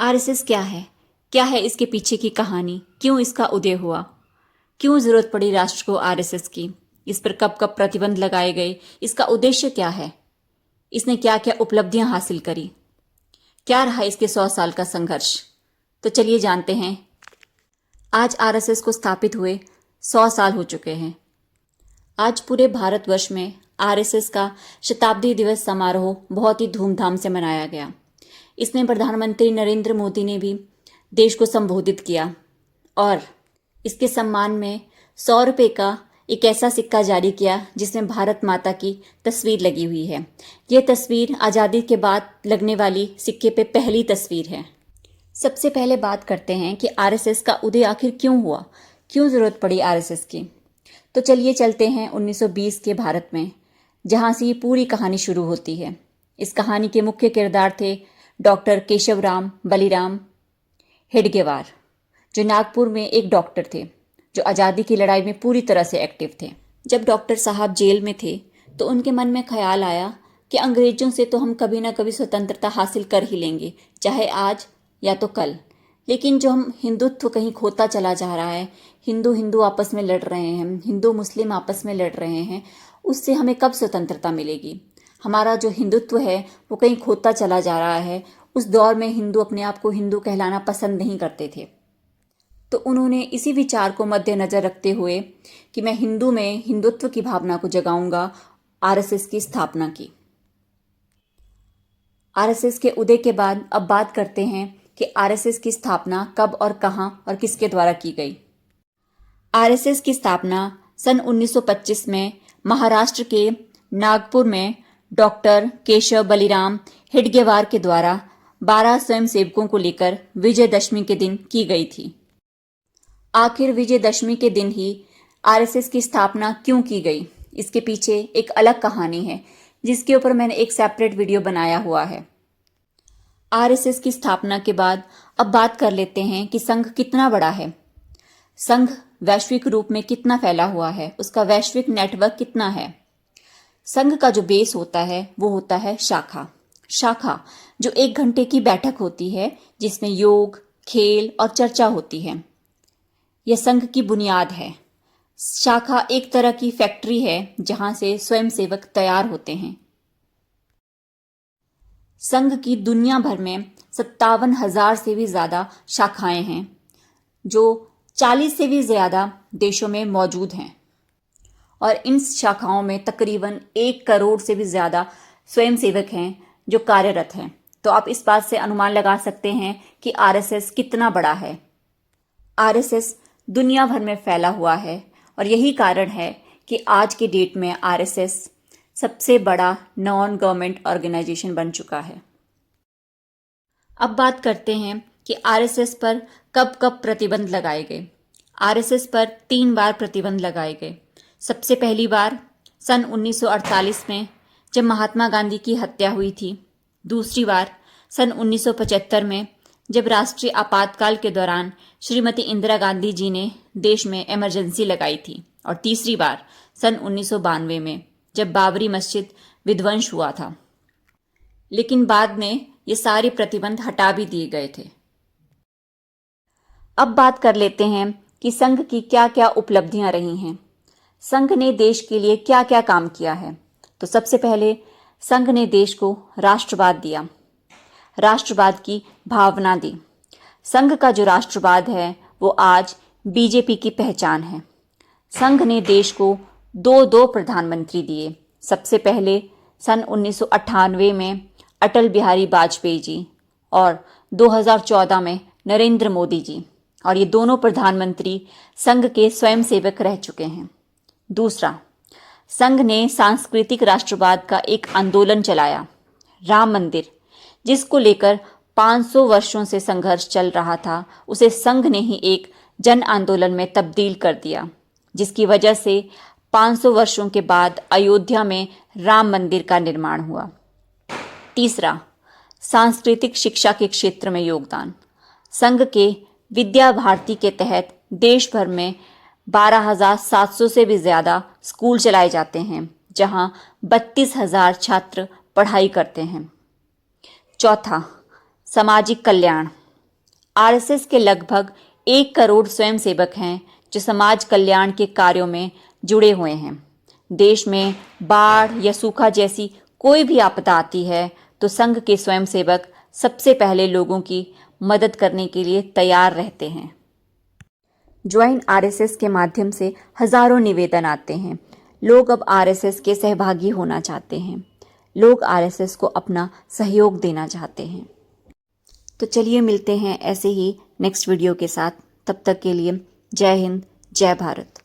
RSS क्या है? क्या है इसके पीछे की कहानी? क्यों इसका उदय हुआ? क्यों जरूरत पड़ी राष्ट्र को आरएसएस की? इस पर कब कब प्रतिबंध लगाए गए? इसका उद्देश्य क्या है? इसने क्या क्या उपलब्धियां हासिल करी? क्या रहा इसके 100 साल का संघर्ष? तो चलिए जानते हैं। आज आरएसएस को स्थापित हुए 100 साल हो चुके हैं। आज पूरे भारतवर्ष में आरएसएस का शताब्दी दिवस समारोह बहुत ही धूमधाम से मनाया गया। इसमें प्रधानमंत्री नरेंद्र मोदी ने भी देश को संबोधित किया और इसके सम्मान में 100 रुपये का एक ऐसा सिक्का जारी किया जिसमें भारत माता की तस्वीर लगी हुई है। यह तस्वीर आज़ादी के बाद लगने वाली सिक्के पे पहली तस्वीर है। सबसे पहले बात करते हैं कि आरएसएस का उदय आखिर क्यों हुआ, क्यों ज़रूरत पड़ी आरएसएस की। तो चलिए चलते हैं 1920 के भारत में, जहाँ से ये पूरी कहानी शुरू होती है। इस कहानी के मुख्य किरदार थे डॉक्टर केशवराम बलिराम हेडगेवार, जो नागपुर में एक डॉक्टर थे जो आज़ादी की लड़ाई में पूरी तरह से एक्टिव थे। जब डॉक्टर साहब जेल में थे तो उनके मन में ख्याल आया कि अंग्रेजों से तो हम कभी ना कभी स्वतंत्रता हासिल कर ही लेंगे, चाहे आज या तो कल। लेकिन जो हम हिंदुत्व कहीं खोता चला जा रहा है, हिंदू हिंदू आपस में लड़ रहे हैं, हिंदू मुस्लिम आपस में लड़ रहे हैं, उससे हमें कब स्वतंत्रता मिलेगी? हमारा जो हिंदुत्व है वो कहीं खोता चला जा रहा है। उस दौर में हिंदू अपने आप को हिंदू कहलाना पसंद नहीं करते थे। तो उन्होंने इसी विचार को मद्देनजर रखते हुए कि मैं हिंदू में हिंदुत्व की भावना को जगाऊंगा, आरएसएस की स्थापना की। आरएसएस के उदय के बाद अब बात करते हैं कि आरएसएस की स्थापना कब और कहां और किसके द्वारा की गई। आरएसएस की स्थापना सन 1925 में महाराष्ट्र के नागपुर में डॉक्टर केशव बलिराम हेडगेवार के द्वारा 12 स्वयंसेवकों को लेकर विजयदशमी के दिन की गई थी। आखिर विजयदशमी के दिन ही आरएसएस की स्थापना क्यों की गई, इसके पीछे एक अलग कहानी है जिसके ऊपर मैंने एक सेपरेट वीडियो बनाया हुआ है। आरएसएस की स्थापना के बाद अब बात कर लेते हैं कि संघ कितना बड़ा है। संघ वैश्विक रूप में कितना फैला हुआ है, उसका वैश्विक नेटवर्क कितना है। संघ का जो बेस होता है वो होता है शाखा। शाखा जो 1 घंटे की बैठक होती है जिसमें योग, खेल और चर्चा होती है, यह संघ की बुनियाद है। शाखा एक तरह की फैक्ट्री है जहां से स्वयंसेवक तैयार होते हैं। संघ की दुनिया भर में 57,000 से भी ज्यादा शाखाएं हैं जो 40 से भी ज्यादा देशों में मौजूद हैं और इन शाखाओं में तकरीबन 1 करोड़ से भी ज्यादा स्वयंसेवक हैं जो कार्यरत हैं। तो आप इस बात से अनुमान लगा सकते हैं कि आरएसएस कितना बड़ा है। आरएसएस दुनिया भर में फैला हुआ है और यही कारण है कि आज के डेट में आरएसएस सबसे बड़ा नॉन गवर्नमेंट ऑर्गेनाइजेशन बन चुका है। अब बात करते हैं कि आरएसएस पर कब कब प्रतिबंध लगाए गए। आरएसएस पर 3 बार प्रतिबंध लगाए गए। सबसे पहली बार सन 1948 में जब महात्मा गांधी की हत्या हुई थी। दूसरी बार सन 1975 में जब राष्ट्रीय आपातकाल के दौरान श्रीमती इंदिरा गांधी जी ने देश में इमरजेंसी लगाई थी। और तीसरी बार सन 1992 में जब बाबरी मस्जिद विध्वंस हुआ था। लेकिन बाद में ये सारे प्रतिबंध हटा भी दिए गए थे। अब बात कर लेते हैं कि संघ की क्या क्या उपलब्धियां रही हैं। संघ ने देश के लिए क्या क्या काम किया है। तो सबसे पहले संघ ने देश को राष्ट्रवाद दिया, राष्ट्रवाद की भावना दी। संघ का जो राष्ट्रवाद है वो आज बीजेपी की पहचान है। संघ ने देश को 2 प्रधानमंत्री दिए। सबसे पहले सन 1998 में अटल बिहारी वाजपेयी जी और 2014 में नरेंद्र मोदी जी, और ये दोनों प्रधानमंत्री संघ के स्वयंसेवक रह चुके हैं। दूसरा, संघ ने सांस्कृतिक राष्ट्रवाद का एक आंदोलन चलाया। राम मंदिर, जिसको लेकर 500 वर्षों से संघर्ष चल रहा था, उसे संघ ने ही एक जन आंदोलन में तब्दील कर दिया, जिसकी वजह से 500 वर्षों के बाद अयोध्या में राम मंदिर का निर्माण हुआ। तीसरा, सांस्कृतिक शिक्षा के क्षेत्र में योगदान। संघ के विद्या भारती के तहत देश भर में 12,700 से भी ज़्यादा स्कूल चलाए जाते हैं, जहां 32,000 छात्र पढ़ाई करते हैं। चौथा, सामाजिक कल्याण। आरएसएस के लगभग 1 करोड़ स्वयंसेवक हैं जो समाज कल्याण के कार्यों में जुड़े हुए हैं। देश में बाढ़ या सूखा जैसी कोई भी आपदा आती है तो संघ के स्वयंसेवक सबसे पहले लोगों की मदद करने के लिए तैयार रहते हैं। ज्वाइन आरएसएस के माध्यम से हजारों निवेदन आते हैं। लोग अब आरएसएस के सहभागी होना चाहते हैं। लोग आरएसएस को अपना सहयोग देना चाहते हैं। तो चलिए मिलते हैं ऐसे ही नेक्स्ट वीडियो के साथ। तब तक के लिए जय हिंद, जय भारत।